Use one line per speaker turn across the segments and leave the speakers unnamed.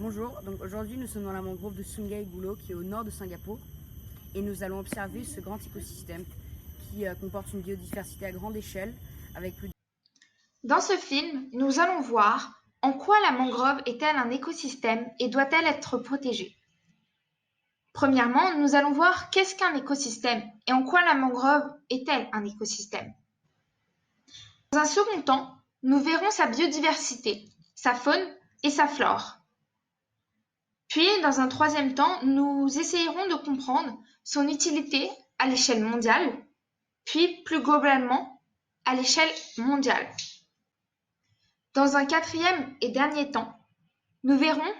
Bonjour, donc aujourd'hui nous sommes dans la mangrove de Sungai Buloh qui est au nord de Singapour et nous allons observer ce grand écosystème qui comporte une biodiversité à grande échelle avec plus de...
Dans ce film, nous allons voir en quoi la mangrove est-elle un écosystème et doit-elle être protégée. Premièrement, nous allons voir qu'est-ce qu'un écosystème et en quoi la mangrove est-elle un écosystème. Dans un second temps, nous verrons sa biodiversité, sa faune et sa flore. Puis, dans un troisième temps, nous essayerons de comprendre son utilité à l'échelle mondiale, puis plus globalement à l'échelle mondiale. Dans un quatrième et dernier temps, nous verrons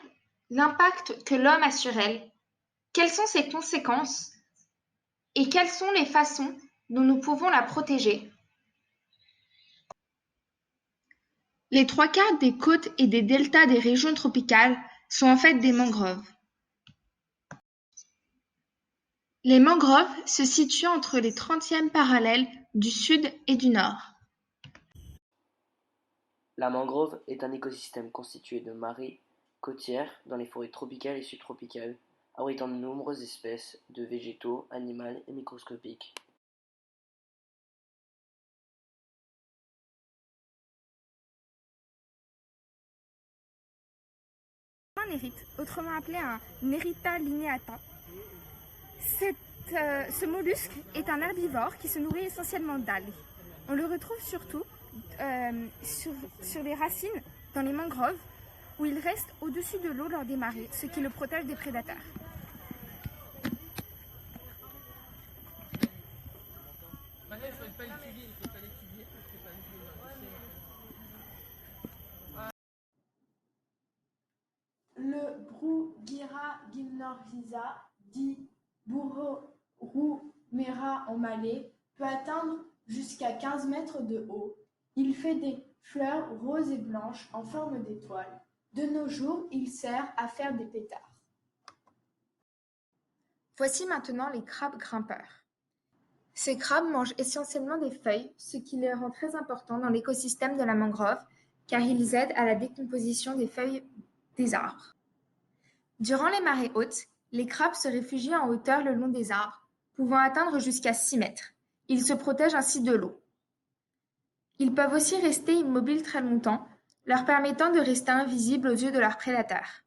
l'impact que l'homme a sur elle, quelles sont ses conséquences et quelles sont les façons dont nous pouvons la protéger. Les trois quarts des côtes et des deltas des régions tropicales sont en fait des mangroves. Les mangroves se situent entre les 30e parallèles du sud et du nord.
La mangrove est un écosystème constitué de marais côtières dans les forêts tropicales et subtropicales, abritant de nombreuses espèces de végétaux, animaux et microscopiques.
Un nérite, autrement appelé un Nerita lineata. Ce mollusque est un herbivore qui se nourrit essentiellement d'algues. On le retrouve surtout sur les racines dans les mangroves où il reste au-dessus de l'eau lors des marées, ce qui le protège des prédateurs.
Le Bruguiera gymnorrhiza, dit Burro-Roumera en malais, peut atteindre jusqu'à 15 mètres de haut. Il fait des fleurs roses et blanches en forme d'étoile. De nos jours, il sert à faire des pétards.
Voici maintenant les crabes grimpeurs. Ces crabes mangent essentiellement des feuilles, ce qui les rend très importants dans l'écosystème de la mangrove, car ils aident à la décomposition des feuilles des arbres. Durant les marées hautes, les crabes se réfugient en hauteur le long des arbres, pouvant atteindre jusqu'à 6 mètres. Ils se protègent ainsi de l'eau. Ils peuvent aussi rester immobiles très longtemps, leur permettant de rester invisibles aux yeux de leurs prédateurs.